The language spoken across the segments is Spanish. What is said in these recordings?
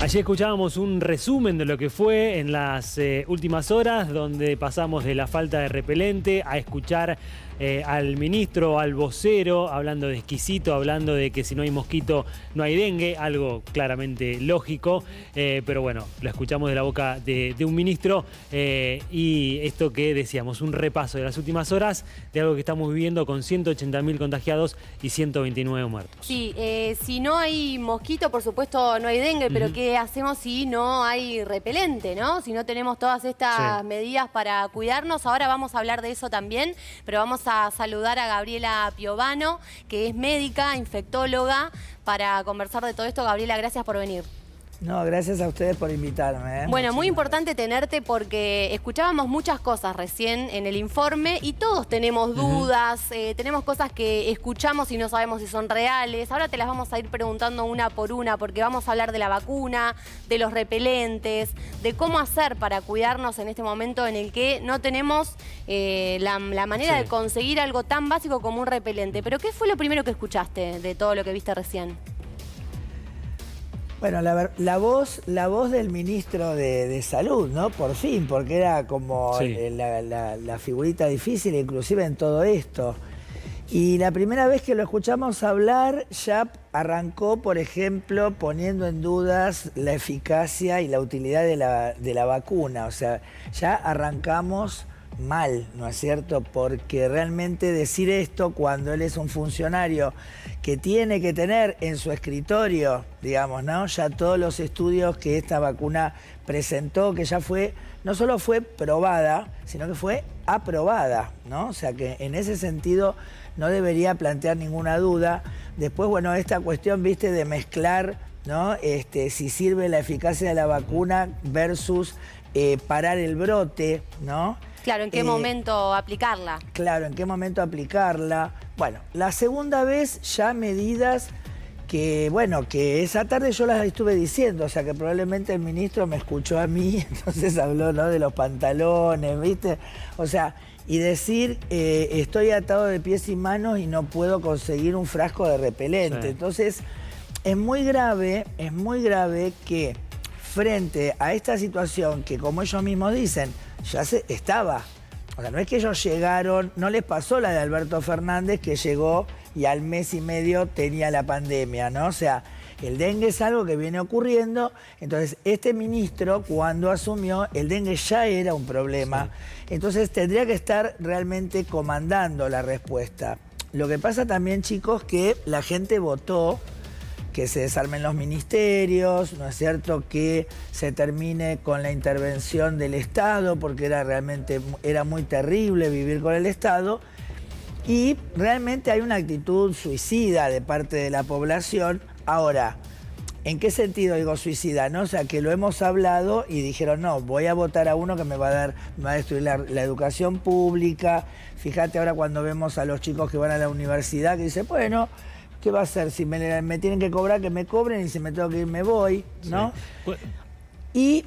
Allí escuchábamos un resumen de lo que fue en las últimas horas, donde pasamos de la falta de repelente a escuchar al ministro, al vocero, hablando de exquisito, hablando de que si no hay mosquito no hay dengue, algo claramente lógico, pero bueno, lo escuchamos de la boca de un ministro y esto que decíamos, un repaso de las últimas horas de algo que estamos viviendo con 180.000 contagiados y 129 muertos. Sí, si no hay mosquito, por supuesto no hay dengue, pero ¿qué hacemos si no hay repelente, no? Si no tenemos todas estas medidas para cuidarnos. Ahora vamos a hablar de eso también, pero vamos a saludar a Gabriela Piovano, que es médica, infectóloga, para conversar de todo esto. Gabriela, gracias por venir. No, gracias a ustedes por invitarme. Bueno, muy importante tenerte porque escuchábamos muchas cosas recién en el informe y todos tenemos dudas, tenemos cosas que escuchamos y no sabemos si son reales. Ahora te las vamos a ir preguntando una por una porque vamos a hablar de la vacuna, de los repelentes, de cómo hacer para cuidarnos en este momento en el que no tenemos la manera de conseguir algo tan básico como un repelente. Pero ¿qué fue lo primero que escuchaste de todo lo que viste recién? Bueno, la voz del ministro de Salud, ¿no? Por fin, porque era como la figurita difícil, inclusive en todo esto. Y la primera vez que lo escuchamos hablar, ya arrancó, por ejemplo, poniendo en dudas la eficacia y la utilidad de la vacuna. O sea, ya arrancamos mal, ¿no es cierto? Porque realmente decir esto cuando él es un funcionario que tiene que tener en su escritorio, digamos, ¿no? Ya todos los estudios que esta vacuna presentó, que ya fue, no solo fue probada, sino que fue aprobada, ¿no? O sea que en ese sentido no debería plantear ninguna duda. Después, bueno, esta cuestión, viste, de mezclar, ¿no? Si sirve la eficacia de la vacuna versus parar el brote, ¿no? Claro, ¿en qué momento aplicarla? Claro, ¿en qué momento aplicarla? Bueno, la segunda vez ya medidas que, bueno, que esa tarde yo las estuve diciendo, o sea que probablemente el ministro me escuchó a mí, entonces habló, ¿no? De los pantalones, ¿viste? O sea, y decir, estoy atado de pies y manos y no puedo conseguir un frasco de repelente. Entonces, es muy grave que frente a esta situación que, como ellos mismos dicen, ya estaba. O sea, no es que ellos llegaron, no les pasó la de Alberto Fernández, que llegó y al mes y medio tenía la pandemia, ¿no? O sea, el dengue es algo que viene ocurriendo. Entonces, este ministro, cuando asumió, el dengue ya era un problema. Entonces, tendría que estar realmente comandando la respuesta. Lo que pasa también, chicos, que la gente votó que se desarmen los ministerios, ¿no es cierto? Que se termine con la intervención del Estado, porque era muy terrible vivir con el Estado. Y realmente hay una actitud suicida de parte de la población. Ahora, ¿en qué sentido digo suicida? ¿No? O sea, que lo hemos hablado y dijeron, no, voy a votar a uno que me va a destruir la educación pública. Fíjate ahora cuando vemos a los chicos que van a la universidad, que dicen, bueno, ¿qué va a hacer? Si me tienen que cobrar, que me cobren, y si me tengo que ir, me voy, ¿no? Y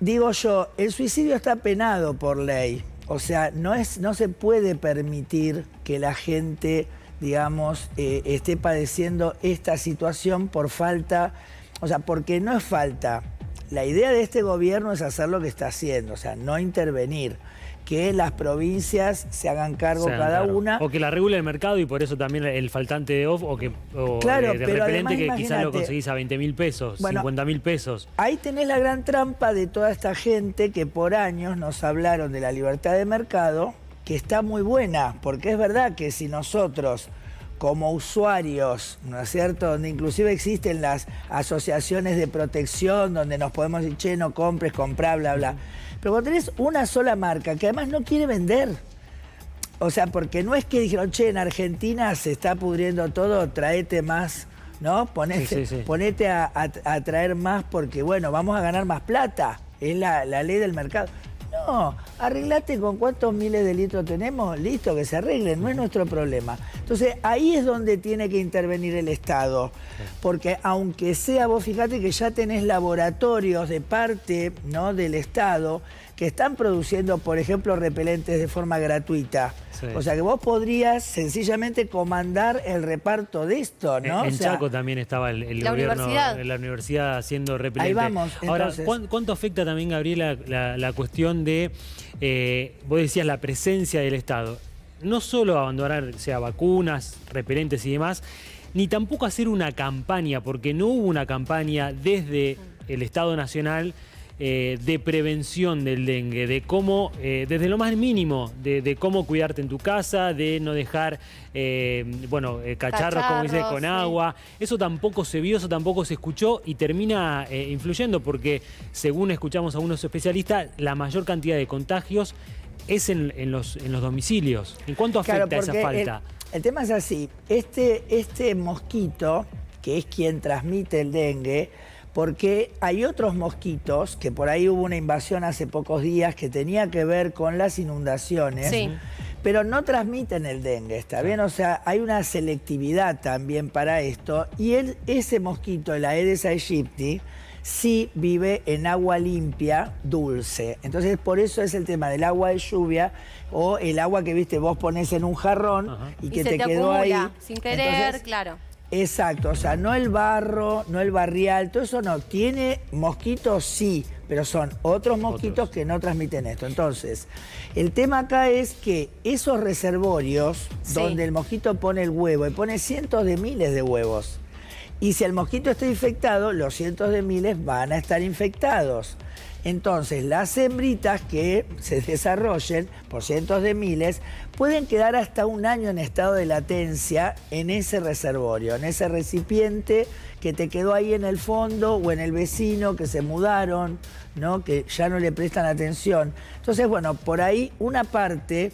digo yo, el suicidio está penado por ley. O sea, no se puede permitir que la gente, digamos, esté padeciendo esta situación por falta, o sea, porque no es falta. La idea de este gobierno es hacer lo que está haciendo, o sea, no intervenir. Que las provincias se hagan cargo cada una. O que la regule el mercado y por eso también el faltante de off claro, de pero repelente además, que quizás lo conseguís a 20.000 pesos, bueno, 50.000 pesos. Ahí tenés la gran trampa de toda esta gente que por años nos hablaron de la libertad de mercado, que está muy buena, porque es verdad que si nosotros como usuarios, ¿no es cierto? Donde inclusive existen las asociaciones de protección, donde nos podemos decir, che, no compres, comprá, bla, bla. Pero cuando tenés una sola marca, que además no quiere vender, o sea, porque no es que dijeron, che, en Argentina se está pudriendo todo, traete más, ¿no? Ponete a traer más porque, bueno, vamos a ganar más plata, es la ley del mercado. No, arreglate con cuántos miles de litros tenemos, listo, que se arreglen, no es nuestro problema. Entonces, ahí es donde tiene que intervenir el Estado, porque aunque sea, vos fíjate que ya tenés laboratorios de parte, ¿no?, del Estado que están produciendo, por ejemplo, repelentes de forma gratuita. Sí. O sea que vos podrías sencillamente comandar el reparto de esto, ¿no? En O sea, Chaco también estaba el la gobierno, universidad. la universidad haciendo repelente. Ahí vamos, Ahora, entonces. ¿cuánto afecta también, Gabriela, la cuestión de, vos decías, la presencia del Estado? No solo abandonar, sea vacunas, repelentes y demás, ni tampoco hacer una campaña, porque no hubo una campaña desde el Estado Nacional de prevención del dengue, de cómo, desde lo más mínimo, de cómo cuidarte en tu casa, de no dejar, cacharros, como dice, con agua. Eso tampoco se vio, eso tampoco se escuchó y termina influyendo porque, según escuchamos a unos especialistas, la mayor cantidad de contagios es en los domicilios. ¿En cuánto afecta esa falta? El tema es así, este mosquito, que es quien transmite el dengue, porque hay otros mosquitos, que por ahí hubo una invasión hace pocos días que tenía que ver con las inundaciones, Sí. pero no transmiten el dengue, ¿está bien? O sea, hay una selectividad también para esto, y ese mosquito, el Aedes aegypti, sí vive en agua limpia, dulce. Entonces, por eso es el tema del agua de lluvia o el agua que, viste, vos ponés en un jarrón y que se te quedó acumula, ahí. sin querer, Entonces, claro. exacto, o sea, no el barro, no el barrial, todo eso no. Tiene mosquitos, sí, pero son otros mosquitos que no transmiten esto. Entonces, el tema acá es que esos reservorios donde el mosquito pone el huevo y pone cientos de miles de huevos, y si el mosquito está infectado, los cientos de miles van a estar infectados. Entonces, las hembritas que se desarrollen por cientos de miles pueden quedar hasta un año en estado de latencia en ese reservorio, en ese recipiente que te quedó ahí en el fondo o en el vecino que se mudaron, ¿no? Que ya no le prestan atención. Entonces, bueno, por ahí una parte...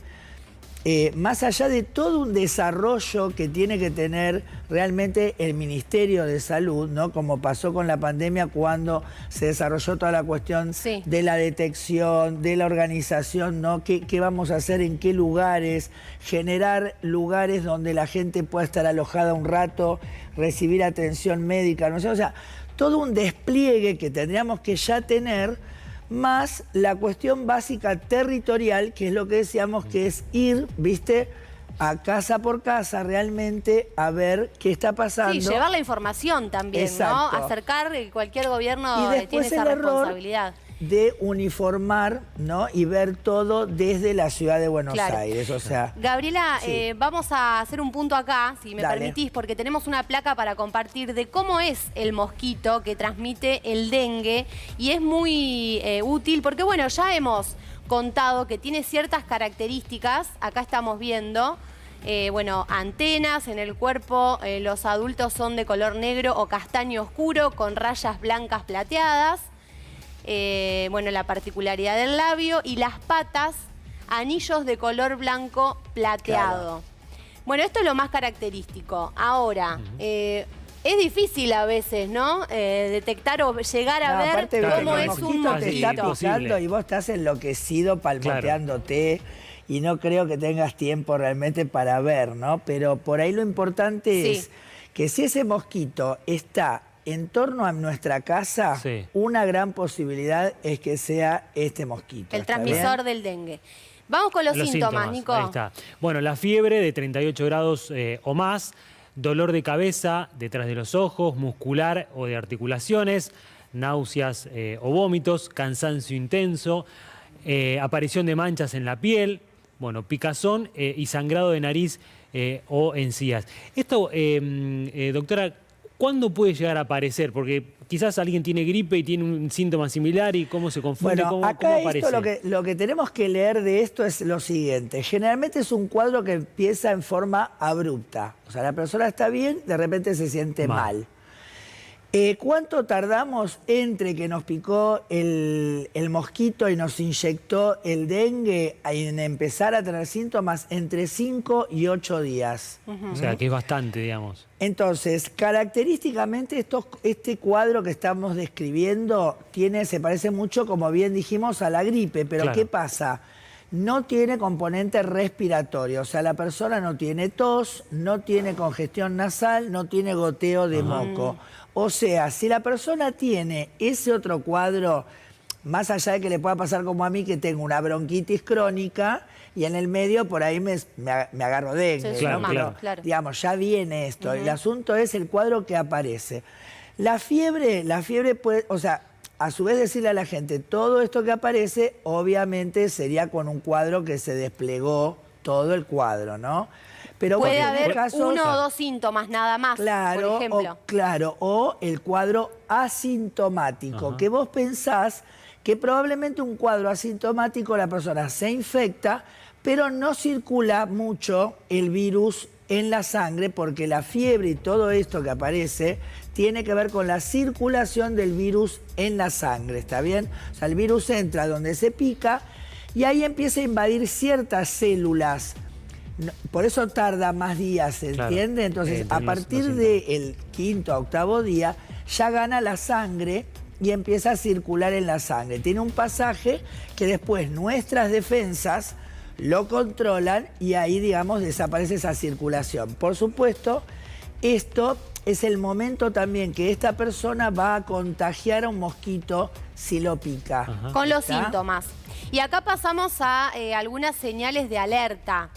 más allá de todo un desarrollo que tiene que tener realmente el Ministerio de Salud, ¿no? Como pasó con la pandemia cuando se desarrolló toda la cuestión de la detección, de la organización, ¿no? ¿Qué vamos a hacer, en qué lugares? Generar lugares donde la gente pueda estar alojada un rato, recibir atención médica, no sé, o sea, todo un despliegue que tendríamos que ya tener, más la cuestión básica territorial, que es lo que decíamos, que es ir, ¿viste?, a casa por casa realmente a ver qué está pasando. Sí, llevar la información también, exacto, ¿no? Acercar, cualquier gobierno y tiene esa responsabilidad. De uniformar, ¿no? Y ver todo desde la ciudad de Buenos Aires, o sea... Gabriela, vamos a hacer un punto acá, si me permitís, porque tenemos una placa para compartir de cómo es el mosquito que transmite el dengue, y es muy útil porque, bueno, ya hemos contado que tiene ciertas características, acá estamos viendo... antenas en el cuerpo, los adultos son de color negro o castaño oscuro con rayas blancas plateadas. La particularidad del labio y las patas, anillos de color blanco plateado. Claro. Bueno, esto es lo más característico. Ahora, es difícil a veces, ¿no? Detectar o llegar a ver cómo es un mosquito. Te está picando y vos estás enloquecido palmoteándote. Y no creo que tengas tiempo realmente para ver, ¿no? Pero por ahí lo importante es que si ese mosquito está en torno a nuestra casa, una gran posibilidad es que sea este mosquito. El transmisor del dengue. Vamos con los síntomas, Nico. Ahí está. Bueno, la fiebre de 38 grados o más, dolor de cabeza detrás de los ojos, muscular o de articulaciones, náuseas o vómitos, cansancio intenso, aparición de manchas en la piel, bueno, picazón y sangrado de nariz o encías. Esto, doctora, ¿cuándo puede llegar a aparecer? Porque quizás alguien tiene gripe y tiene un síntoma similar y cómo se confunde, bueno, acá ¿cómo aparece? Esto, lo que tenemos que leer de esto es lo siguiente. Generalmente es un cuadro que empieza en forma abrupta. O sea, la persona está bien, de repente se siente mal. ¿Cuánto tardamos entre que nos picó el mosquito y nos inyectó el dengue en empezar a tener síntomas? Entre 5 y 8 días. O sea, que es bastante, digamos. Entonces, característicamente este cuadro que estamos describiendo se parece mucho, como bien dijimos, a la gripe. Pero ¿qué pasa? No tiene componente respiratorio, o sea, la persona no tiene tos, no tiene congestión nasal, no tiene goteo de moco. O sea, si la persona tiene ese otro cuadro, más allá de que le pueda pasar como a mí, que tengo una bronquitis crónica y en el medio por ahí me agarro dengue, Sí, ¿no? claro. Pero, digamos, ya viene esto. El asunto es el cuadro que aparece. La fiebre puede, o sea, a su vez decirle a la gente, todo esto que aparece, obviamente sería con un cuadro que se desplegó todo el cuadro, ¿no? Pero Puede bueno, haber casos, uno o dos síntomas nada más, claro, por ejemplo. o el cuadro asintomático, Ajá. que vos pensás que probablemente un cuadro asintomático la persona se infecta, pero no circula mucho el virus en la sangre porque la fiebre y todo esto que aparece tiene que ver con la circulación del virus en la sangre, ¿está bien? O sea, el virus entra donde se pica y ahí empieza a invadir ciertas células. Por eso tarda más días, ¿se entiende? Entonces, Entre a partir del quinto a octavo día, ya gana la sangre y empieza a circular en la sangre. Tiene un pasaje que después nuestras defensas lo controlan y ahí, digamos, desaparece esa circulación. Por supuesto, esto es el momento también que esta persona va a contagiar a un mosquito si lo pica. Ajá. Con los ¿Está? síntomas. Y acá pasamos a algunas señales de alerta.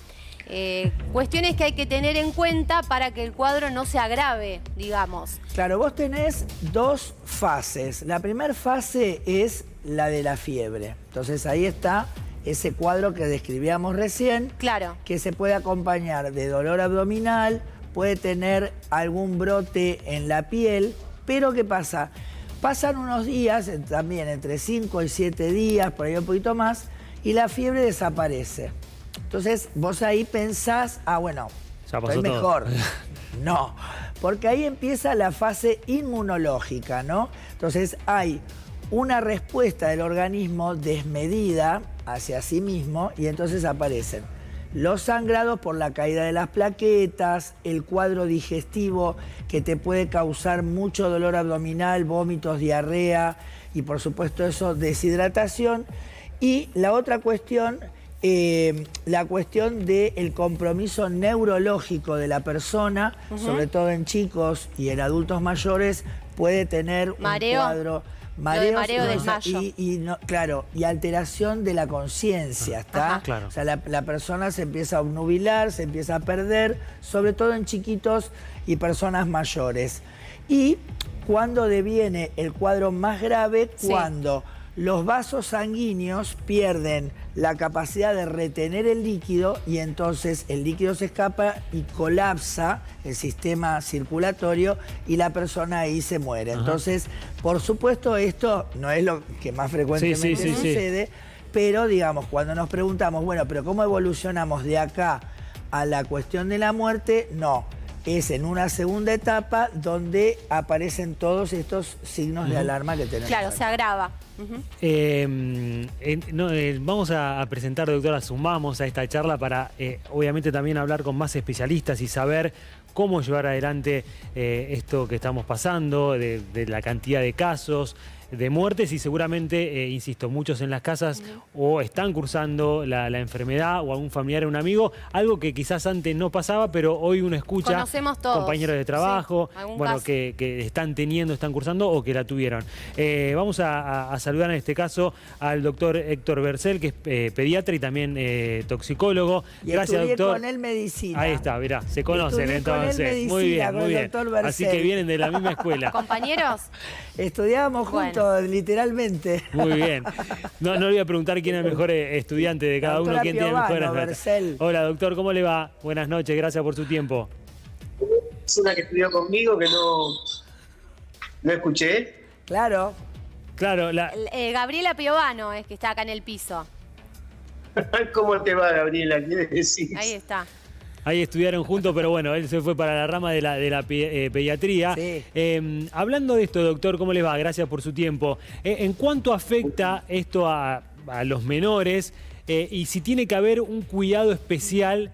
Cuestiones que hay que tener en cuenta para que el cuadro no se agrave, digamos. Claro, vos tenés dos fases. La primera fase es la de la fiebre. Entonces ahí está ese cuadro que describíamos recién, Claro. que se puede acompañar de dolor abdominal, puede tener algún brote en la piel, pero ¿qué pasa? Pasan unos días, también entre 5 y 7 días, por ahí un poquito más, y la fiebre desaparece. Entonces vos ahí pensás, bueno, Ya pasó estoy todo. mejor. No, porque ahí empieza la fase inmunológica, ¿no? Entonces hay una respuesta del organismo desmedida hacia sí mismo y entonces aparecen los sangrados por la caída de las plaquetas, el cuadro digestivo que te puede causar mucho dolor abdominal, vómitos, diarrea y por supuesto eso, deshidratación. Y la otra cuestión, la cuestión del compromiso neurológico de la persona, sobre todo en chicos y en adultos mayores, puede tener Mareo. un cuadro... Mareo, desmayo. Claro, y alteración de la conciencia, ¿está? Ajá. Claro. O sea, la persona se empieza a obnubilar, se empieza a perder, sobre todo en chiquitos y personas mayores. Y cuando deviene el cuadro más grave, Sí. cuando los vasos sanguíneos pierden la capacidad de retener el líquido y entonces el líquido se escapa y colapsa el sistema circulatorio y la persona ahí se muere. Ajá. Entonces, por supuesto, esto no es lo que más frecuentemente Sí. sucede, pero digamos, cuando nos preguntamos, bueno, pero ¿cómo evolucionamos de acá a la cuestión de la muerte? No. Es en una segunda etapa donde aparecen todos estos signos de alarma que tenemos. Claro, acá. se agrava. Ujú. Vamos a presentar, doctora, sumamos a esta charla para obviamente también hablar con más especialistas y saber cómo llevar adelante esto que estamos pasando, de la cantidad de casos, de muertes y seguramente, insisto, muchos en las casas o están cursando la enfermedad o algún familiar o un amigo, algo que quizás antes no pasaba, pero hoy uno escucha Conocemos todos. compañeros de trabajo, Sí, algún bueno, caso. que están teniendo, están cursando o que la tuvieron. Vamos a saludar en este caso al doctor Héctor Bercel, que es pediatra y también toxicólogo. Y Gracias, estudié doctor. con él medicina. Ahí está, mirá, se conocen Estudié con él entonces. medicina, Muy bien, con muy el bien. doctor Bercel. Así que vienen de la misma escuela. ¿Compañeros? Estudiábamos Bueno. juntos, literalmente. Muy bien. No le voy a preguntar quién es el mejor estudiante de cada uno, Doctora quién tiene Piovano, mejores notas. Bercel. Hola, doctor, ¿cómo le va? Buenas noches, gracias por su tiempo. Es una que estudió conmigo que no escuché. Claro. Claro, Gabriela Piovano es que está acá en el piso. ¿Cómo te va, Gabriela? ¿Qué decís? Ahí está. ahí estudiaron juntos, pero bueno, él se fue para la rama de la pediatría. Sí. Hablando de esto, doctor, ¿cómo les va? Gracias por su tiempo. ¿En cuánto afecta esto a los menores y si tiene que haber un cuidado especial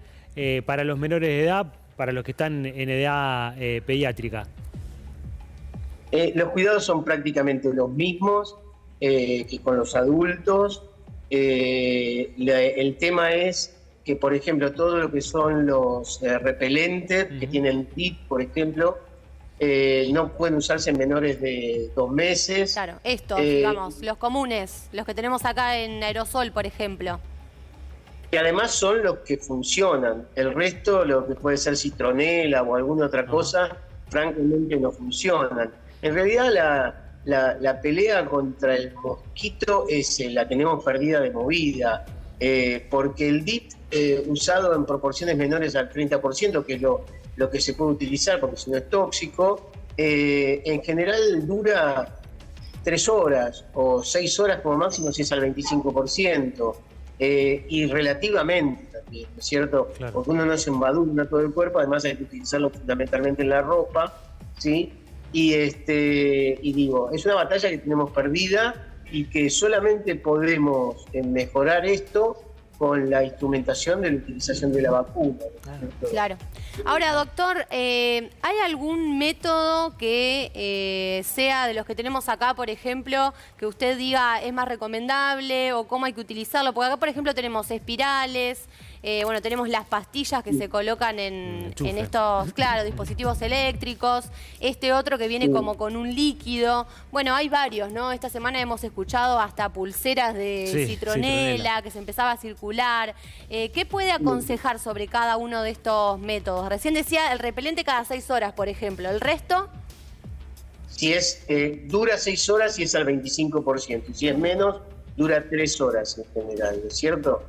para los menores de edad, para los que están en edad pediátrica? Los cuidados son prácticamente los mismos que con los adultos. El tema es que, por ejemplo, todo lo que son los repelentes, que tienen TIC, por ejemplo, no pueden usarse en menores de 2 meses. Claro, estos, digamos, los comunes, los que tenemos acá en aerosol, por ejemplo. Que además son los que funcionan. El resto, lo que puede ser citronela o alguna otra cosa, francamente no funcionan. En realidad la pelea contra el mosquito la tenemos perdida de movida, porque el DIT usado en proporciones menores al 30%, que es lo que se puede utilizar porque si no es tóxico, en general dura 3 horas o 6 horas como máximo si es al 25%. Y relativamente también, ¿no es cierto? Claro. Porque uno no se embadurna todo el cuerpo, además hay que utilizarlo fundamentalmente en la ropa, ¿sí? Y digo, es una batalla que tenemos perdida y que solamente podemos mejorar esto con la instrumentación de la utilización de la vacuna. Claro. Ahora, doctor, ¿hay algún método que sea de los que tenemos acá, por ejemplo, que usted diga es más recomendable o cómo hay que utilizarlo? Porque acá, por ejemplo, tenemos espirales, bueno, tenemos las pastillas que se colocan en estos, claro, dispositivos eléctricos, este otro que viene como con un líquido. Bueno, hay varios, ¿no? Esta semana hemos escuchado hasta pulseras de citronela que se empezaba a circular. ¿Qué puede aconsejar sobre cada uno de estos métodos? Recién decía el repelente cada 6 horas, por ejemplo. ¿El resto? Si es dura 6 horas y es al 25%. Y si es menos, dura 3 horas en general, ¿no es cierto?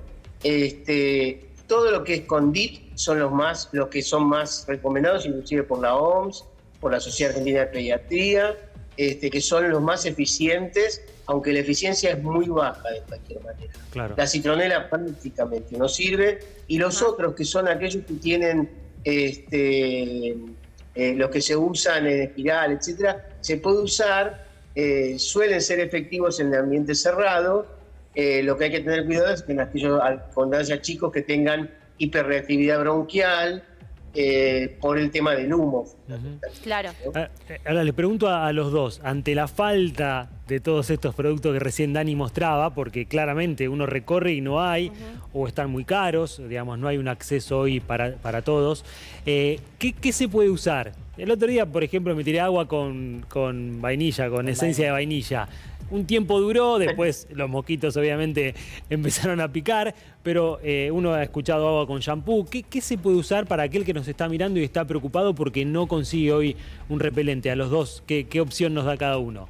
Todo lo que es con DIT son los que son más recomendados, inclusive por la OMS, por la Sociedad Argentina de Pediatría, que son los más eficientes, aunque la eficiencia es muy baja de cualquier manera. Claro. La citronela prácticamente no sirve, y los otros, que son aquellos que tienen los que se usan en espiral, etcétera, se puede usar, suelen ser efectivos en el ambiente cerrado. Lo que hay que tener cuidado es que cuando haya chicos que tengan hiperreactividad bronquial, por el tema del humo. Claro. Ahora le pregunto a los dos, ante la falta de todos estos productos que recién Dani mostraba, porque claramente uno recorre y no hay, o están muy caros, digamos, no hay un acceso hoy para todos, ¿qué se puede usar? El otro día, por ejemplo, me tiré agua con vainilla, con esencia de vainilla. Un tiempo duró, después los mosquitos obviamente empezaron a picar, pero uno ha escuchado agua con shampoo. ¿Qué se puede usar para aquel que nos está mirando y está preocupado porque no consigue hoy un repelente? A los dos, ¿qué opción nos da cada uno?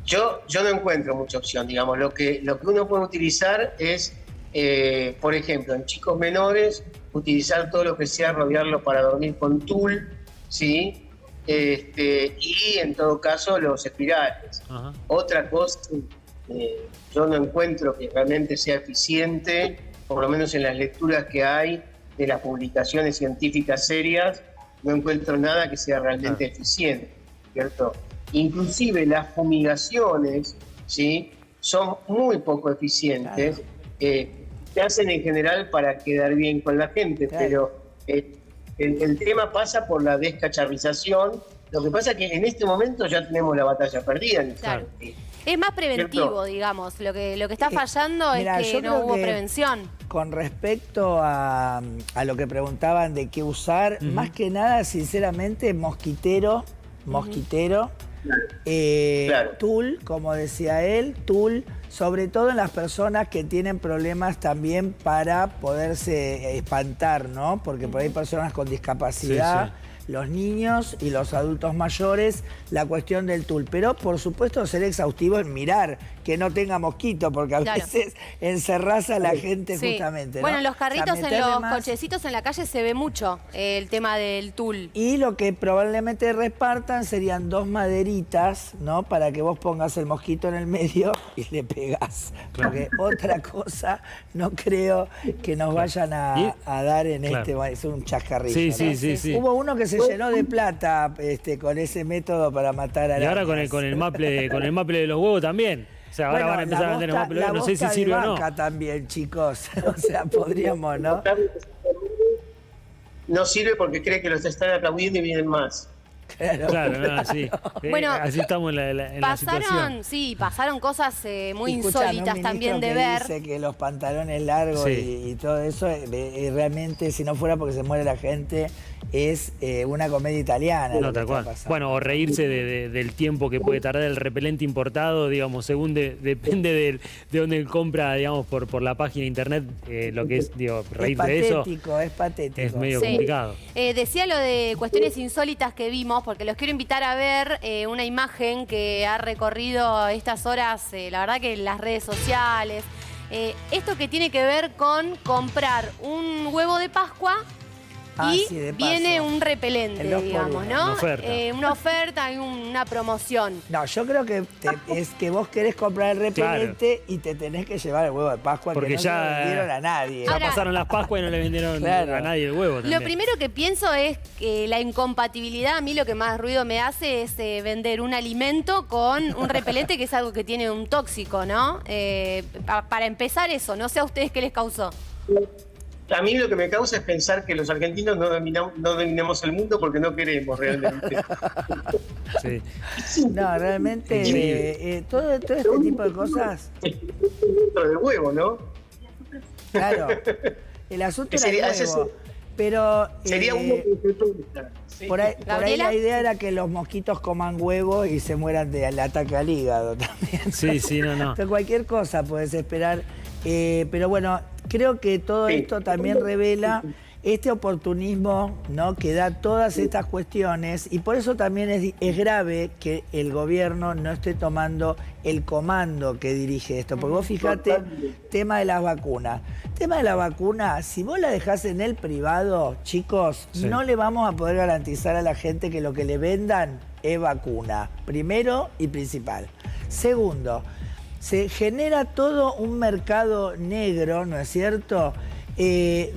Yo no encuentro mucha opción, digamos. Lo que uno puede utilizar es, por ejemplo, en chicos menores, utilizar todo lo que sea rodearlo para dormir con tul, ¿sí? Y en todo caso los espirales. Otra cosa, yo no encuentro que realmente sea eficiente, por lo menos en las lecturas que hay de las publicaciones científicas serias, no encuentro nada que sea realmente eficiente, ¿cierto? Inclusive las fumigaciones, ¿sí?, son muy poco eficientes, se hacen en general para quedar bien con la gente, pero el tema pasa por la descacharrización. Lo que pasa es que en este momento ya tenemos la batalla perdida. Claro. Es más preventivo, ¿cierto? Digamos. Lo que está fallando es que no hubo prevención. Con respecto a lo que preguntaban de qué usar, más que nada, sinceramente, mosquitero, tul, como decía él, tul, sobre todo en las personas que tienen problemas también para poderse espantar, ¿no? Porque por ahí hay personas con discapacidad, los niños y los adultos mayores, la cuestión del tul. Pero, por supuesto, ser exhaustivo en mirar que no tenga mosquito, porque a veces encerrás a la gente justamente, ¿no? Bueno, en los carritos, en los cochecitos en la calle se ve mucho el tema del tul. Y lo que probablemente repartan serían 2 maderitas, ¿no? Para que vos pongas el mosquito en el medio y le pegás. Porque otra cosa no creo que nos vayan a dar en es un chascarrillo. Sí. Hubo uno que se llenó de plata con ese método para matar a la. Y ahora con el maple de los huevos también. O sea, ahora van a empezar a vender el maple de los huevos. No sé si sirve o no. También, chicos. O sea, podríamos, ¿no? No sirve porque cree que los están aplaudiendo y vienen más. Claro, sí. Bueno, así estamos en la situación. Sí, pasaron cosas muy insólitas también de ver. Dice que los pantalones largos y todo eso, realmente, si no fuera porque se muere la gente es una comedia italiana. No, lo que tal está cual. pasando. Bueno, o reírse del tiempo que puede tardar el repelente importado, digamos, según depende de dónde compra, digamos, por la página de internet, lo que es, digo, reírse de eso. Es patético. Es medio Sí. complicado. Decía lo de cuestiones insólitas que vimos, porque los quiero invitar a ver una imagen que ha recorrido estas horas, la verdad que en las redes sociales. Esto que tiene que ver con comprar un huevo de Pascua y sí, de paso. viene un repelente, El 2 por digamos, 1. ¿no? Una oferta. Una oferta y una promoción. No, yo creo que es que vos querés comprar el repelente y te tenés que llevar el huevo de Pascua, Porque que no ya- se lo vendieron a nadie. Ya Ahora- pasaron las Pascuas y no le vendieron Claro. a nadie el huevo también. Lo primero que pienso es que la incompatibilidad, a mí lo que más ruido me hace es vender un alimento con un repelente que es algo que tiene un tóxico, ¿no? Para empezar eso, no sé a ustedes qué les causó. A mí lo que me causa es pensar que los argentinos no dominamos el mundo porque no queremos realmente. Sí. No, realmente Increíble. todo este tipo de cosas, Lo del huevo, ¿no? claro, el asunto era Sería- el ese huevo, pero Sería uno que se pregunta. Sí. por ahí Gabriela. la idea era que los mosquitos coman huevos y se mueran del ataque al hígado también. Sí, no. Entonces, cualquier cosa puedes esperar, pero bueno, creo que todo Sí. esto también revela este oportunismo, ¿no?, que da todas estas cuestiones, y por eso también es grave que el gobierno no esté tomando el comando que dirige esto. Porque vos fijate, tema de las vacunas. Tema de la vacuna, si vos la dejás en el privado, chicos, Sí. no le vamos a poder garantizar a la gente que lo que le vendan es vacuna. Primero y principal. Segundo, se genera todo un mercado negro, ¿no es cierto?,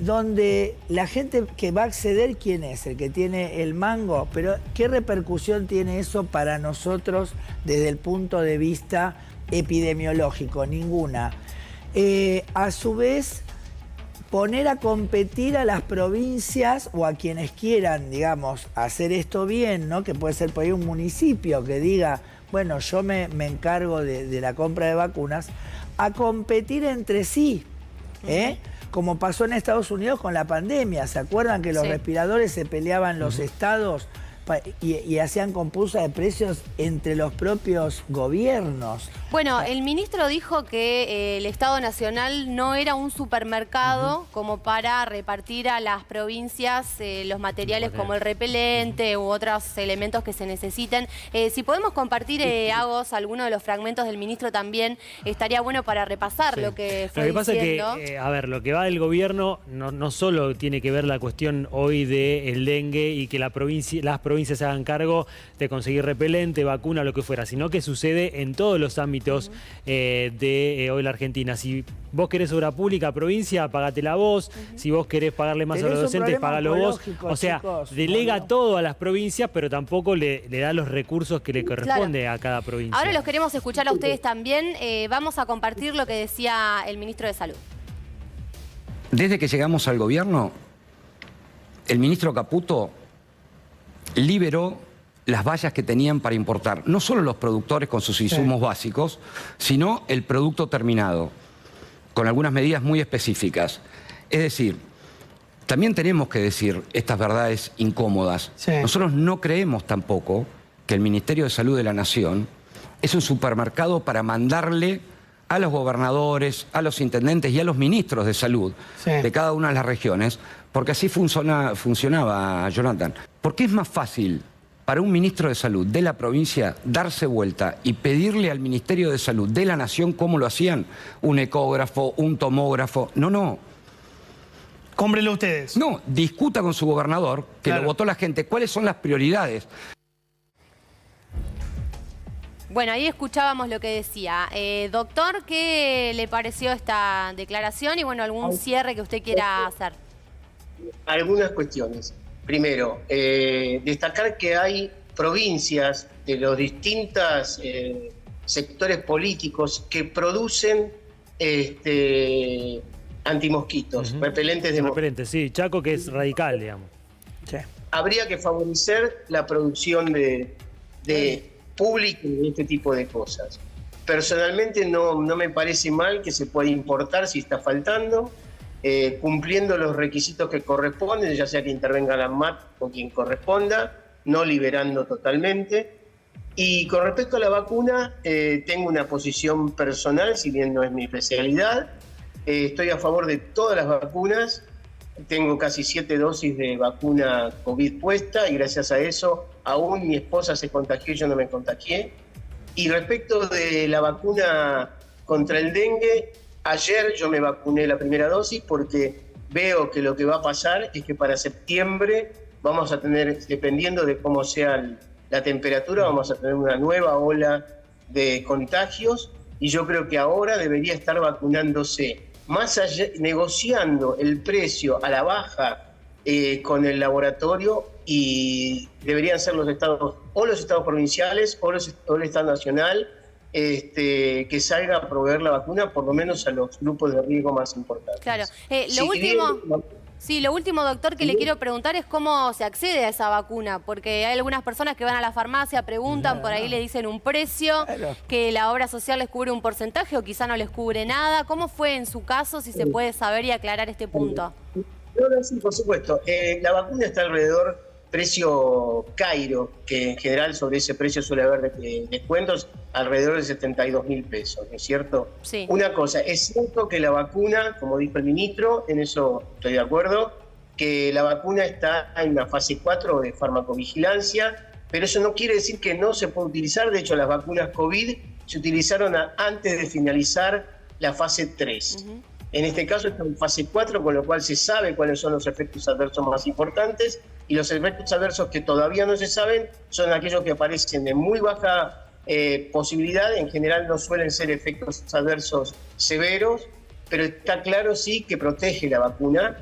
donde la gente que va a acceder, ¿quién es? El que tiene el mango. Pero ¿qué repercusión tiene eso para nosotros desde el punto de vista epidemiológico? Ninguna. A su vez, poner a competir a las provincias o a quienes quieran, digamos, hacer esto bien, ¿no? Que puede ser por ahí un municipio que diga, bueno, yo me encargo de la compra de vacunas, a competir entre sí, ¿eh? Como pasó en Estados Unidos con la pandemia. ¿Se acuerdan que los Sí. respiradores se peleaban los estados y hacían compusa de precios entre los propios gobiernos? Bueno, el ministro dijo que el Estado Nacional no era un supermercado como para repartir a las provincias los materiales como el repelente u otros elementos que se necesiten. Si podemos compartir, Agos, alguno de los fragmentos del ministro también, estaría bueno para repasar Sí. lo que fue Lo que pasa diciendo. es que, a ver, lo que va del gobierno no solo tiene que ver la cuestión hoy del dengue y que las provincias se hagan cargo de conseguir repelente, vacuna, lo que fuera, sino que sucede en todos los ámbitos de hoy la Argentina. Si vos querés obra pública, provincia, pagatela vos. Si vos querés pagarle más a Tenés los un docentes, problema pagalo vos. oncológico, O sea, chicos, delega no. todo a las provincias, pero tampoco le da los recursos que le corresponde a cada provincia. Ahora los queremos escuchar a ustedes también. Vamos a compartir lo que decía el ministro de Salud. Desde que llegamos al gobierno, el ministro Caputo liberó las vallas que tenían para importar, no solo los productores con sus insumos básicos, sino el producto terminado, con algunas medidas muy específicas. Es decir, también tenemos que decir estas verdades incómodas. Sí. Nosotros no creemos tampoco que el Ministerio de Salud de la Nación es un supermercado para mandarle a los gobernadores, a los intendentes y a los ministros de salud Sí. de cada una de las regiones, porque así funcionaba, Jonathan. Porque es más fácil para un ministro de salud de la provincia darse vuelta y pedirle al Ministerio de Salud de la Nación cómo lo hacían, un ecógrafo, un tomógrafo. No. Cómprenlo ustedes. No, discuta con su gobernador, que Claro. lo votó la gente, cuáles son las prioridades. Bueno, ahí escuchábamos lo que decía. Doctor, ¿qué le pareció esta declaración? Y bueno, algún cierre que usted quiera hacer. Algunas cuestiones. Primero, destacar que hay provincias de los distintos sectores políticos que producen antimosquitos, repelentes de mosquitos. Repelente, sí. Chaco, que es radical, digamos. Sí. Habría que favorecer la producción de pública de este tipo de cosas. Personalmente no me parece mal que se pueda importar si está faltando. cumpliendo los requisitos que corresponden, ya sea que intervenga la ANMAT o quien corresponda, no liberando totalmente. Y con respecto a la vacuna, tengo una posición personal, si bien no es mi especialidad. Estoy a favor de todas las vacunas. Tengo casi 7 dosis de vacuna COVID puesta y gracias a eso aún mi esposa se contagió y yo no me contagié. Y respecto de la vacuna contra el dengue, ayer yo me vacuné la primera dosis porque veo que lo que va a pasar es que para septiembre vamos a tener, dependiendo de cómo sea la temperatura, vamos a tener una nueva ola de contagios y yo creo que ahora debería estar vacunándose, más allá, negociando el precio a la baja con el laboratorio, y deberían ser los estados, o los estados provinciales o el estado nacional, que salga a proveer la vacuna por lo menos a los grupos de riesgo más importantes. Claro. Lo último, doctor, que le quiero preguntar es cómo se accede a esa vacuna, porque hay algunas personas que van a la farmacia, preguntan, por ahí le dicen un precio, que la obra social les cubre un porcentaje o quizá no les cubre nada. ¿Cómo fue en su caso, si se puede saber y aclarar este punto? Sí, por supuesto. La vacuna está alrededor precio Cairo, que en general sobre ese precio suele haber descuentos, alrededor de 72.000 pesos, ¿no es cierto? Sí. Una cosa, es cierto que la vacuna, como dijo el ministro, en eso estoy de acuerdo, que la vacuna está en una fase 4 de farmacovigilancia, pero eso no quiere decir que no se pueda utilizar. De hecho, las vacunas COVID se utilizaron antes de finalizar la fase 3. En este caso está en fase 4, con lo cual se sabe cuáles son los efectos adversos más importantes, y los efectos adversos que todavía no se saben son aquellos que aparecen de muy baja posibilidad. En general no suelen ser efectos adversos severos, pero está claro sí que protege la vacuna.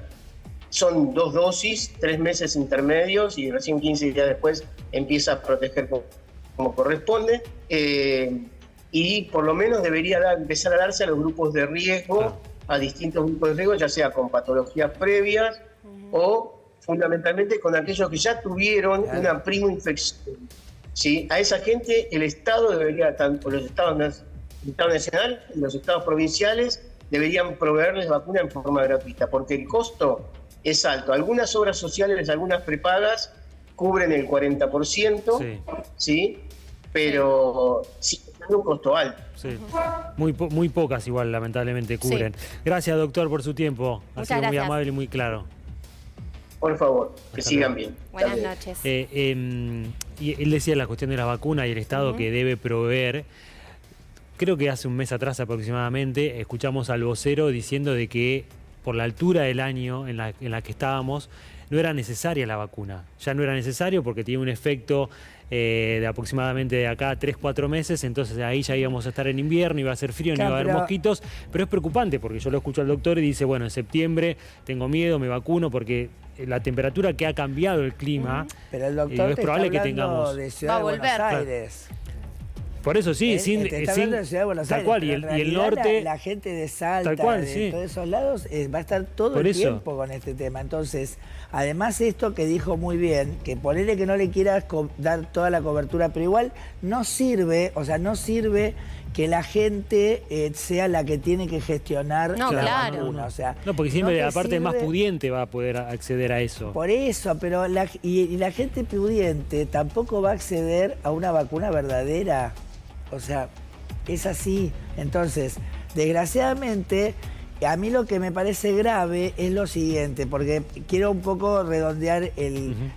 Son 2 dosis, 3 meses intermedios y recién 15 días después empieza a proteger como corresponde. Y por lo menos debería empezar a darse a los grupos de riesgo, a distintos grupos de riesgo, ya sea con patologías previas o fundamentalmente con aquellos que ya tuvieron una primo-infección. ¿Sí? A esa gente el Estado debería, tanto el Estado nacional y los estados provinciales, deberían proveerles vacuna en forma gratuita, porque el costo es alto. Algunas obras sociales, algunas prepagas, cubren el 40%, ¿sí? Pero sí, es un costo alto. Sí. Muy pocas igual, lamentablemente, cubren. Gracias, doctor, por su tiempo. Ha sido muy amable y muy claro. Por favor, que sigan bien. Buenas noches. Y él decía la cuestión de la vacuna y el Estado que debe proveer. Creo que hace un mes atrás aproximadamente escuchamos al vocero diciendo de que por la altura del año en la que estábamos no era necesaria la vacuna. Ya no era necesario porque tiene un efecto de aproximadamente de acá a 3-4 meses, entonces ahí ya íbamos a estar en invierno, iba a ser frío, no iba a haber mosquitos, pero es preocupante porque yo lo escucho al doctor y dice, bueno, en septiembre tengo miedo, me vacuno porque la temperatura que ha cambiado el clima, pero el doctor es probable que tengamos... de Ciudad de Buenos Aires. Por eso sí, tal cual, y el norte... La gente de Salta, cual, de todos esos lados, va a estar todo el tiempo con este tema. Entonces, además esto que dijo muy bien, que ponerle que no le quieras dar toda la cobertura, pero igual no sirve, o sea, no sirve que la gente sea la que tiene que gestionar la vacuna. O sea, no, porque siempre no la parte más pudiente va a poder acceder a eso. Por eso, pero la gente pudiente tampoco va a acceder a una vacuna verdadera. O sea, es así. Entonces, desgraciadamente, a mí lo que me parece grave es lo siguiente, porque quiero un poco redondear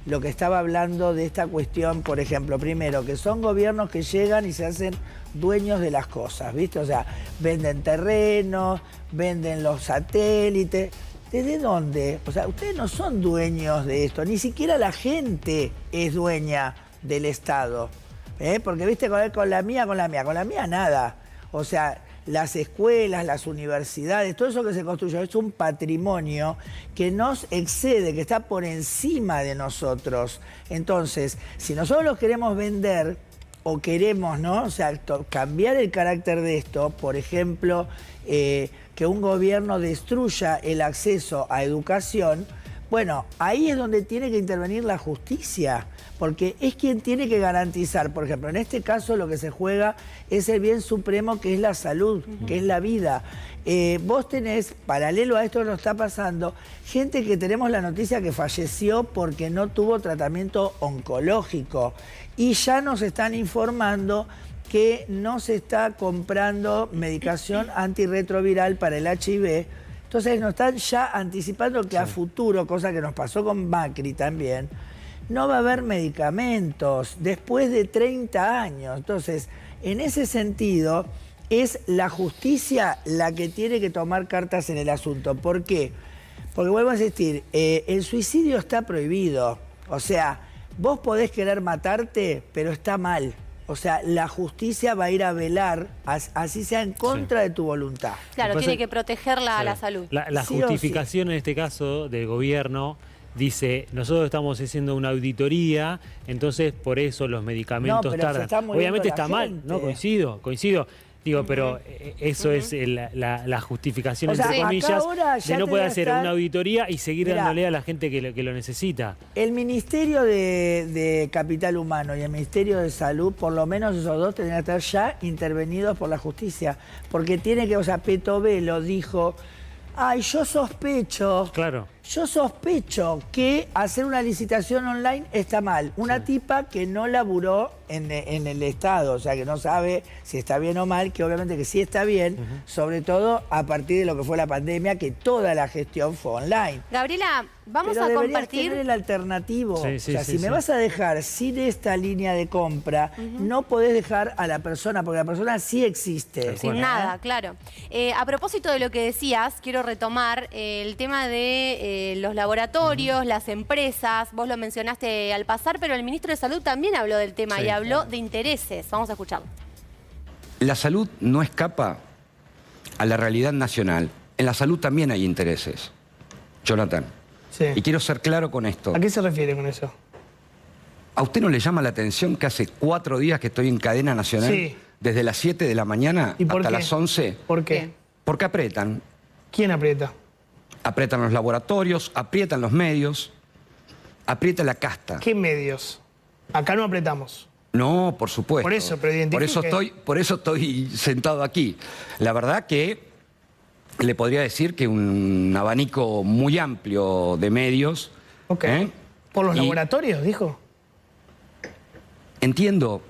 lo que estaba hablando de esta cuestión, por ejemplo, primero, que son gobiernos que llegan y se hacen dueños de las cosas, ¿viste? O sea, venden terrenos, venden los satélites. ¿Desde dónde? O sea, ustedes no son dueños de esto, ni siquiera la gente es dueña del Estado. Porque, viste, con la mía nada. O sea, las escuelas, las universidades, todo eso que se construyó es un patrimonio que nos excede, que está por encima de nosotros. Entonces, si nosotros los queremos vender o queremos, ¿no? O sea, cambiar el carácter de esto, por ejemplo, que un gobierno destruya el acceso a educación, Bueno, ahí es donde tiene que intervenir la justicia, porque es quien tiene que garantizar, por ejemplo, en este caso lo que se juega es el bien supremo que es la salud, que es la vida. Vos tenés, paralelo a esto que nos está pasando, gente que tenemos la noticia que falleció porque no tuvo tratamiento oncológico y ya nos están informando que no se está comprando medicación antirretroviral para el HIV. Entonces nos están ya anticipando que a futuro, cosa que nos pasó con Macri también, no va a haber medicamentos después de 30 años. Entonces, en ese sentido, es la justicia la que tiene que tomar cartas en el asunto. ¿Por qué? Porque vuelvo a insistir, el suicidio está prohibido. O sea, vos podés querer matarte, pero está mal. O sea, la justicia va a ir a velar, así sea en contra de tu voluntad. Claro, tiene que protegerla a la salud. La Sí o justificación en este caso del gobierno dice, nosotros estamos haciendo una auditoría, entonces por eso los medicamentos pero se tardan. está muriendo Obviamente la está mal, gente. ¿no? Coincido. Digo, pero eso es la justificación, O sea, entre acá comillas, ahora ya de no poder debe hacer estar- una auditoría y seguir Mirá, dándole a la gente que lo necesita. El Ministerio de Capital Humano y el Ministerio de Salud, por lo menos esos dos tendrían que estar ya intervenidos por la justicia. Porque tiene que, o sea, Petovelo dijo, ay, yo sospecho que hacer una licitación online está mal. Una tipa que no laburó en el Estado, o sea, que no sabe si está bien o mal, que obviamente que sí está bien, sobre todo a partir de lo que fue la pandemia, que toda la gestión fue online. Gabriela, vamos Pero a deberías compartir... tener el alternativo. Sí, O sea, sí, si me sí. vas a dejar sin esta línea de compra, no podés dejar a la persona, porque la persona sí existe. Sin nada, claro. A propósito de lo que decías, quiero retomar el tema de los laboratorios, las empresas. Vos lo mencionaste al pasar, pero el ministro de Salud también habló del tema y habló de intereses. Vamos a escucharlo. La salud no escapa a la realidad nacional. En la salud también hay intereses, Jonathan. Sí. Y quiero ser claro con esto. ¿A qué se refiere con eso? ¿A usted no le llama la atención que hace 4 días que estoy en cadena nacional? Sí. Desde las 7 de la mañana ¿Y por hasta qué? las 11. ¿Por qué? Porque apretan. ¿Quién aprieta? Aprietan los laboratorios, aprietan los medios, aprieta la casta. ¿Qué medios? Acá no apretamos. No, por supuesto. Por eso, pero identifique. por eso estoy sentado aquí. La verdad que le podría decir que un abanico muy amplio de medios. Ok. ¿eh? ¿Por los Y laboratorios, dijo? Entiendo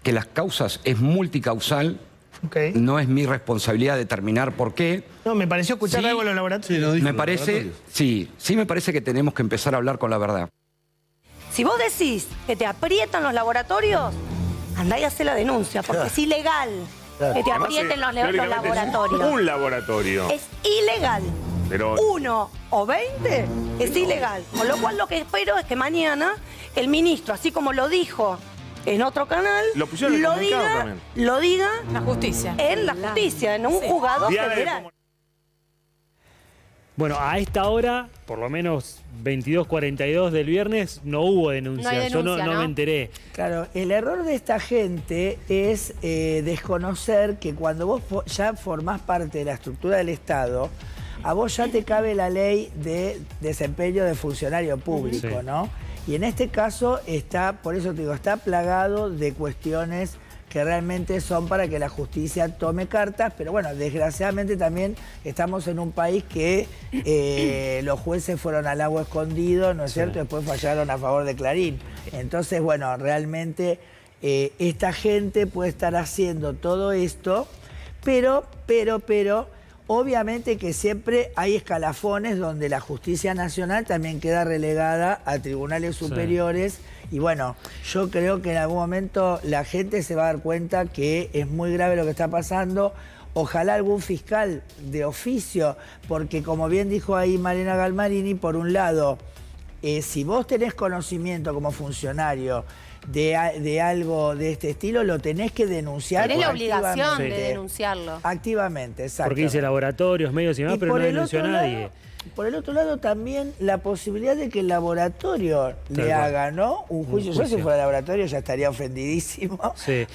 que las causas es multicausal. Ok. No es mi responsabilidad determinar por qué. No, me pareció escuchar Sí. algo en los laboratorios. Sí, no dijo Me los parece, laboratorios. sí me parece que tenemos que empezar a hablar con la verdad. Si vos decís que te aprietan los laboratorios, andá y hacé la denuncia, porque es ilegal que te aprieten los Teóricamente laboratorios. Es un laboratorio. Es ilegal. Pero 1 o 20 es ilegal. Con lo cual lo que espero es que mañana el ministro, así como lo dijo en otro canal, Lo pusieron en el comunicado también. lo diga La justicia. en la justicia, en un juzgado Diana de federal. Bueno, a esta hora, por lo menos 22:42 del viernes, no hubo denuncia. No hay Yo denuncia, no ¿no? me enteré. Claro, el error de esta gente es desconocer que cuando vos ya formás parte de la estructura del Estado, a vos ya te cabe la ley de desempeño de funcionario público, Sí. ¿no? Y en este caso está, por eso te digo, está plagado de cuestiones que realmente son para que la justicia tome cartas, pero bueno, desgraciadamente también estamos en un país que los jueces fueron al agua escondido, ¿no es cierto? Después fallaron a favor de Clarín. Entonces, bueno, realmente esta gente puede estar haciendo todo esto, pero, obviamente que siempre hay escalafones donde la justicia nacional también queda relegada a tribunales superiores. Y bueno, yo creo que en algún momento la gente se va a dar cuenta que es muy grave lo que está pasando. Ojalá algún fiscal de oficio, porque como bien dijo ahí Malena Galmarini, por un lado, si vos tenés conocimiento como funcionario de algo de este estilo, lo tenés que denunciar. Tenés la obligación de activamente. denunciarlo. Activamente, exacto. Porque dice laboratorios, medios y demás, Y pero por no el denunció a otro nadie. lado, por el otro lado también la posibilidad de que el laboratorio le haga, ¿no? Un juicio. Yo si fuera laboratorio ya estaría ofendidísimo,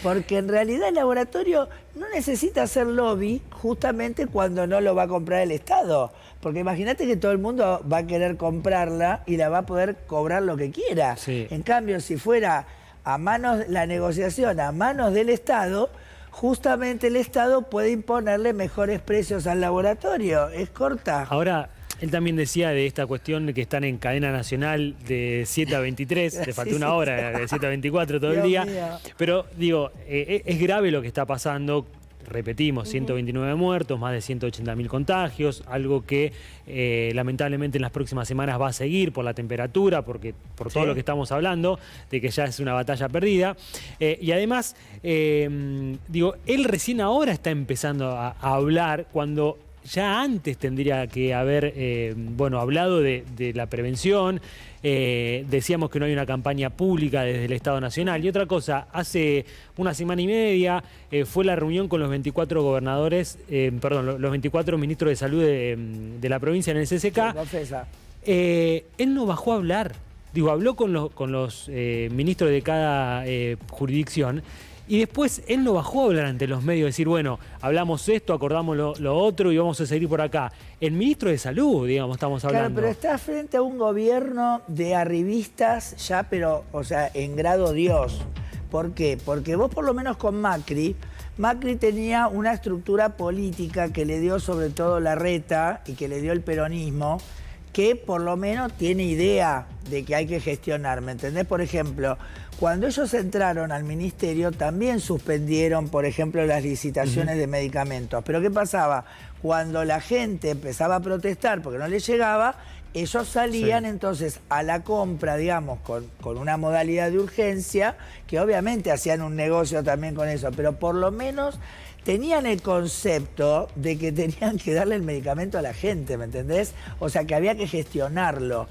porque en realidad el laboratorio no necesita hacer lobby justamente cuando no lo va a comprar el Estado. Porque imagínate que todo el mundo va a querer comprarla y la va a poder cobrar lo que quiera. En cambio, si fuera a manos, la negociación a manos del Estado, justamente el Estado puede imponerle mejores precios al laboratorio. Es corta. Ahora, él también decía de esta cuestión de que están en cadena nacional de 7 a 23, le faltó una hora, de 7 a 24 todo el día. Pero digo, es grave lo que está pasando. Repetimos, 129 muertos, más de 180.000 contagios, algo que lamentablemente en las próximas semanas va a seguir por la temperatura, por todo lo que estamos hablando, de que ya es una batalla perdida. Y además, digo, él recién ahora está empezando a hablar cuando ya antes tendría que haber hablado de la prevención. Decíamos que no hay una campaña pública desde el Estado Nacional. Y otra cosa, hace una semana y media fue la reunión con los 24 gobernadores, los 24 ministros de salud de la provincia en el CCK. Él no bajó a hablar. Digo, habló con los ministros de cada jurisdicción. Y después él no bajó a hablar ante los medios, decir, bueno, hablamos esto, acordamos lo otro y vamos a seguir por acá. El ministro de Salud, digamos, estamos hablando. Claro, pero está frente a un gobierno de arribistas ya, pero, o sea, en grado Dios. ¿Por qué? Porque vos por lo menos con Macri tenía una estructura política que le dio sobre todo Larreta y que le dio el peronismo, que por lo menos tiene idea de que hay que gestionar, ¿me entendés? Por ejemplo, cuando ellos entraron al ministerio también suspendieron, por ejemplo, las licitaciones de medicamentos. Pero ¿qué pasaba? Cuando la gente empezaba a protestar porque no les llegaba, ellos salían entonces a la compra, digamos, con una modalidad de urgencia, que obviamente hacían un negocio también con eso, pero por lo menos tenían el concepto de que tenían que darle el medicamento a la gente, ¿me entendés? O sea, que había que gestionarlo.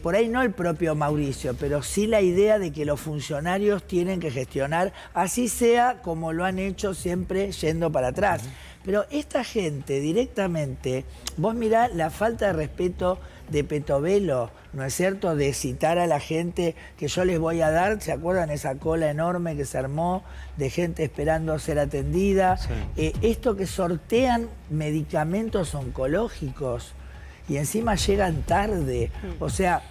Por ahí no el propio Mauricio, pero sí la idea de que los funcionarios tienen que gestionar, así sea como lo han hecho siempre yendo para atrás. Pero esta gente directamente, vos mirá la falta de respeto de Petovelo, ¿no es cierto? De citar a la gente que yo les voy a dar, ¿se acuerdan esa cola enorme que se armó de gente esperando ser atendida? Esto que sortean medicamentos oncológicos y encima llegan tarde. O sea,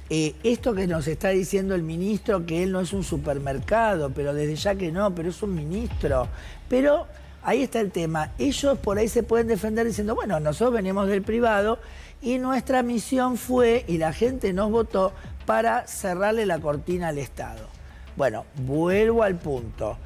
esto que nos está diciendo el ministro, que él no es un supermercado, pero desde ya que no, pero es un ministro. Pero ahí está el tema. Ellos por ahí se pueden defender diciendo, bueno, nosotros venimos del privado y nuestra misión fue, y la gente nos votó, para cerrarle la cortina al Estado. Bueno, vuelvo al punto.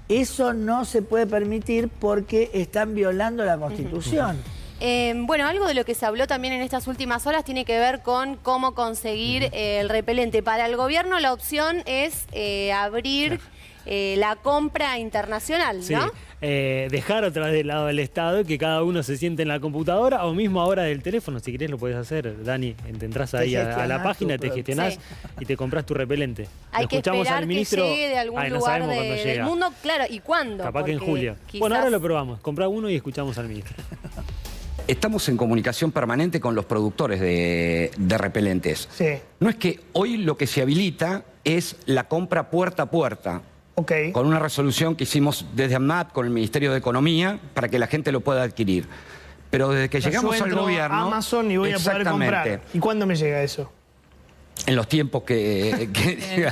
Eso no se puede permitir porque están violando la Constitución. Bueno, algo de lo que se habló también en estas últimas horas tiene que ver con cómo conseguir el repelente. Para el gobierno la opción es abrir la compra internacional, ¿no? Dejar otra vez del lado del Estado, que cada uno se siente en la computadora o mismo ahora del teléfono. Si querés lo puedes hacer, Dani. Entras ahí a la página, te gestionás y te compras tu repelente. Hay que esperar al ministro, que llegue de algún lugar del mundo. Claro, ¿y cuándo? Capaz que en julio. Bueno, ahora lo probamos. Comprá uno y escuchamos al ministro. Estamos en comunicación permanente con los productores de repelentes. No es que hoy lo que se habilita es la compra puerta a puerta. Con una resolución que hicimos desde AMNAP con el Ministerio de Economía para que la gente lo pueda adquirir. Pero desde que llegamos al gobierno... Amazon y voy a poder comprar. ¿Y cuándo me llega eso? En los tiempos que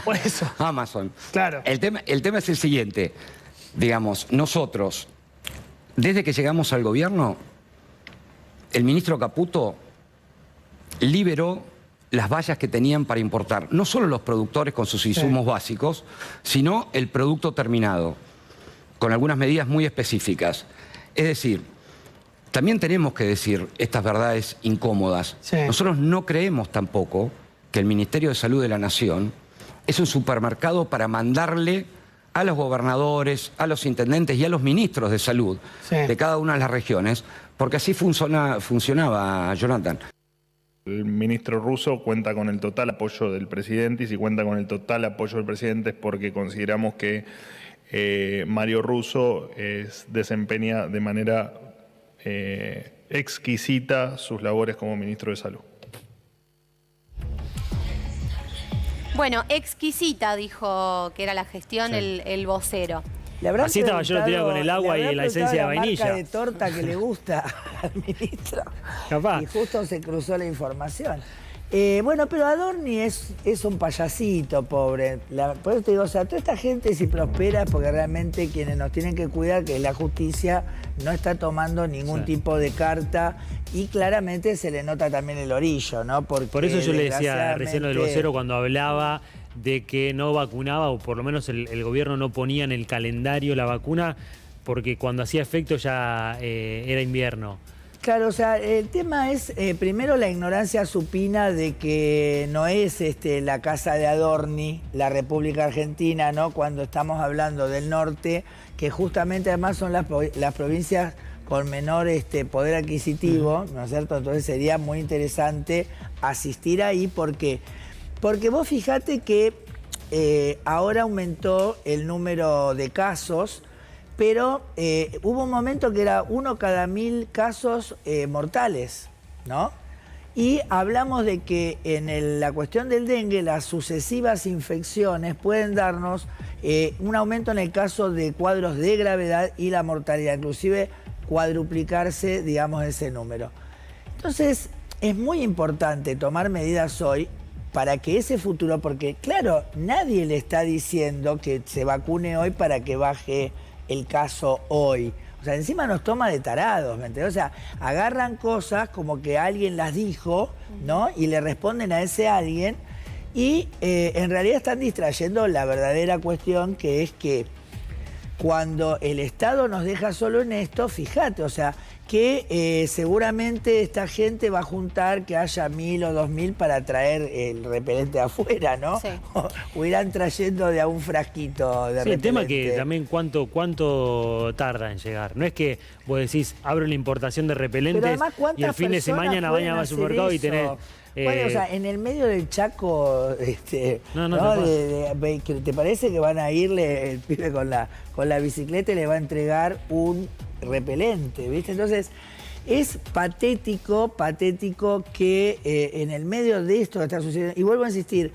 por eso. Amazon. Claro. El tema es el siguiente. Digamos, nosotros, desde que llegamos al gobierno, el ministro Caputo liberó las vallas que tenían para importar, no solo los productores con sus insumos básicos, sino el producto terminado, con algunas medidas muy específicas. Es decir, también tenemos que decir estas verdades incómodas. Nosotros no creemos tampoco que el Ministerio de Salud de la Nación es un supermercado para mandarle a los gobernadores, a los intendentes y a los ministros de salud de cada una de las regiones, porque así funcionaba, Jonathan. El ministro Russo cuenta con el total apoyo del presidente, y si cuenta con el total apoyo del presidente es porque consideramos que Mario Russo desempeña de manera exquisita sus labores como ministro de Salud. Bueno, exquisita dijo que era la gestión Sí. el vocero. Así estaba yo el otro día con el agua y la esencia de vainilla. La marca de torta que le gusta al ministro. Capaz. Y justo se cruzó la información. Bueno, pero Adorni es un payasito, pobre. Por eso te digo, o sea, toda esta gente si prospera es porque realmente quienes nos tienen que cuidar, que es la justicia, no está tomando ningún tipo de carta y claramente se le nota también el orillo, ¿no? Porque por eso yo le decía recién lo del vocero cuando hablaba de que no vacunaba, o por lo menos el gobierno no ponía en el calendario la vacuna, porque cuando hacía efecto ya era invierno. Claro, o sea, el tema es, primero, la ignorancia supina de que no es la casa de Adorni, la República Argentina, ¿no? Cuando estamos hablando del norte, que justamente además son las provincias con menor poder adquisitivo, ¿no es cierto? Entonces sería muy interesante asistir ahí, porque vos fijate que ahora aumentó el número de casos, pero hubo un momento que era 1 cada 1000 casos mortales, ¿no? Y hablamos de que en la cuestión del dengue, las sucesivas infecciones pueden darnos un aumento en el caso de cuadros de gravedad y la mortalidad, inclusive cuadruplicarse, digamos, ese número. Entonces, es muy importante tomar medidas hoy para que ese futuro, porque claro, nadie le está diciendo que se vacune hoy para que baje el caso hoy. O sea, encima nos toma de tarados, ¿me entendés? O sea, agarran cosas como que alguien las dijo, ¿no? Y le responden a ese alguien y en realidad están distrayendo la verdadera cuestión, que es que cuando el Estado nos deja solo en esto, fíjate, o sea, que seguramente esta gente va a juntar que haya 1000 o 2000 para traer el repelente afuera, ¿no? Sí. O irán trayendo de a un frasquito de repelente. El tema es que también cuánto tarda en llegar. No es que vos decís, abro la importación de repelentes además, y el fin de semana vayan al supermercado y tenés... Bueno, o sea, en el medio del Chaco, ¿te parece que van a irle el pibe con la bicicleta y le va a entregar un repelente, ¿viste? Entonces, es patético que en el medio de esto que está sucediendo, y vuelvo a insistir,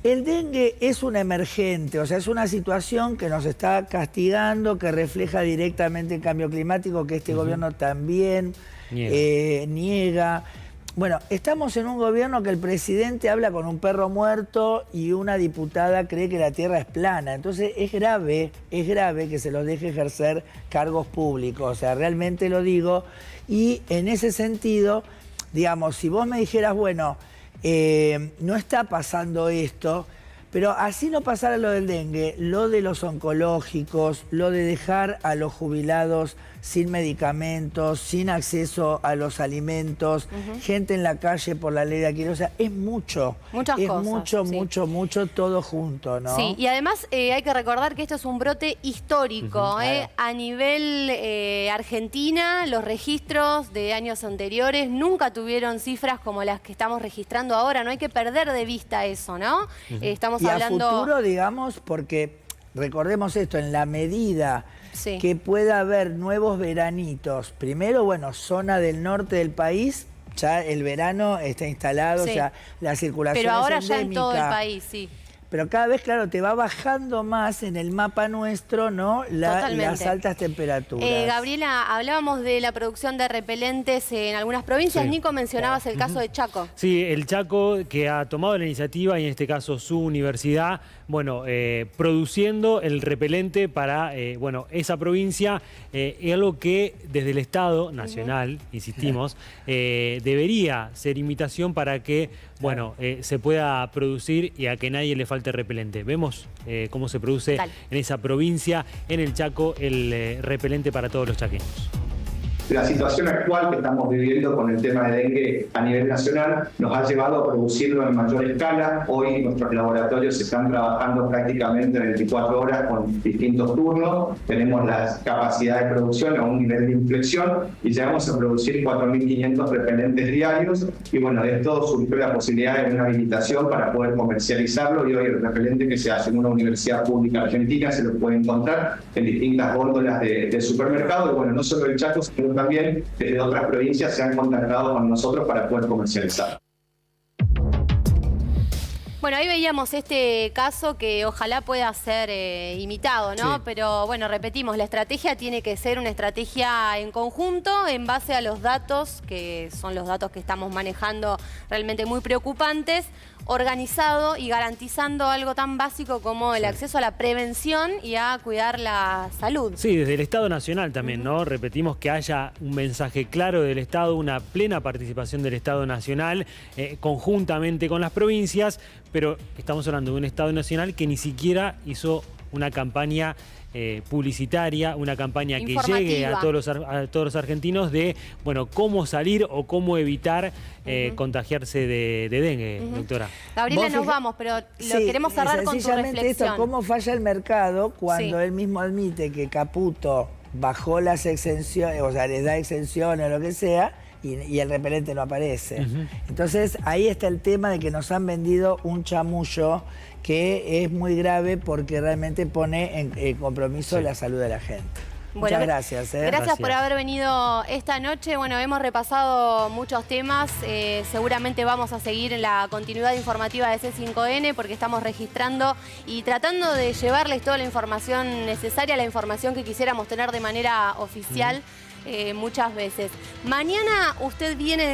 el dengue es un emergente, o sea, es una situación que nos está castigando, que refleja directamente el cambio climático, que este gobierno también niega. Bueno, estamos en un gobierno que el presidente habla con un perro muerto y una diputada cree que la tierra es plana. Entonces es grave que se los deje ejercer cargos públicos. O sea, realmente lo digo. Y en ese sentido, digamos, si vos me dijeras, bueno, no está pasando esto, pero así no pasara lo del dengue, lo de los oncológicos, lo de dejar a los jubilados sin medicamentos, sin acceso a los alimentos, gente en la calle por la ley de alquiler, o sea, es mucho. Muchas cosas. Mucho, todo junto, ¿no? Sí, y además hay que recordar que esto es un brote histórico. Claro. A nivel Argentina, los registros de años anteriores nunca tuvieron cifras como las que estamos registrando ahora. No hay que perder de vista eso, ¿no? Estamos hablando... a futuro, digamos, porque recordemos esto, en la medida que pueda haber nuevos veranitos, primero, bueno, zona del norte del país, ya el verano está instalado, ya la circulación pero ahora es ya endémica. en todo el país, sí. Pero cada vez, claro, te va bajando más en el mapa nuestro, ¿no? Las altas temperaturas. Gabriela, hablábamos de la producción de repelentes en algunas provincias. Nico, mencionabas el caso de Chaco. Sí, el Chaco, que ha tomado la iniciativa, y en este caso su universidad, bueno, produciendo el repelente para, bueno, esa provincia, es algo que desde el Estado Nacional, insistimos, debería ser imitación para que, bueno, se pueda producir y a que nadie le falte repelente. Vemos cómo se produce en esa provincia, en el Chaco, el repelente para todos los chaqueños. La situación actual que estamos viviendo con el tema de dengue a nivel nacional nos ha llevado a producirlo en mayor escala. Hoy nuestros laboratorios están trabajando prácticamente 24 horas con distintos turnos. Tenemos la capacidad de producción a un nivel de inflexión y llegamos a producir 4.500 repelentes diarios. Y bueno, de esto surgió la posibilidad de una habilitación para poder comercializarlo, y hoy el repelente que se hace en una universidad pública argentina se lo puede encontrar en distintas góndolas de supermercado. Y bueno, no solo el Chaco, sino también desde otras provincias se han contactado con nosotros para poder comercializar. Bueno, ahí veíamos este caso que ojalá pueda ser imitado, ¿no? Sí. Pero bueno, repetimos, la estrategia tiene que ser una estrategia en conjunto en base a los datos, que son los datos que estamos manejando realmente muy preocupantes, organizado y garantizando algo tan básico como el acceso a la prevención y a cuidar la salud. Sí, desde el Estado Nacional también, ¿no? Repetimos que haya un mensaje claro del Estado, una plena participación del Estado Nacional, conjuntamente con las provincias, pero estamos hablando de un Estado Nacional que ni siquiera hizo una campaña publicitaria, una campaña que llegue a todos los argentinos de, bueno, cómo salir o cómo evitar contagiarse de dengue, doctora. Gabriela, nos vamos, pero lo queremos cerrar con tu reflexión. Esto, cómo falla el mercado cuando él mismo admite que Caputo bajó las exenciones, o sea, les da exenciones o lo que sea, y el repelente no aparece. Entonces, ahí está el tema de que nos han vendido un chamullo que es muy grave porque realmente pone en compromiso la salud de la gente. Bueno, muchas gracias. Gracias por haber venido esta noche. Bueno, hemos repasado muchos temas. Seguramente vamos a seguir en la continuidad informativa de C5N porque estamos registrando y tratando de llevarles toda la información necesaria, la información que quisiéramos tener de manera oficial muchas veces. Mañana usted viene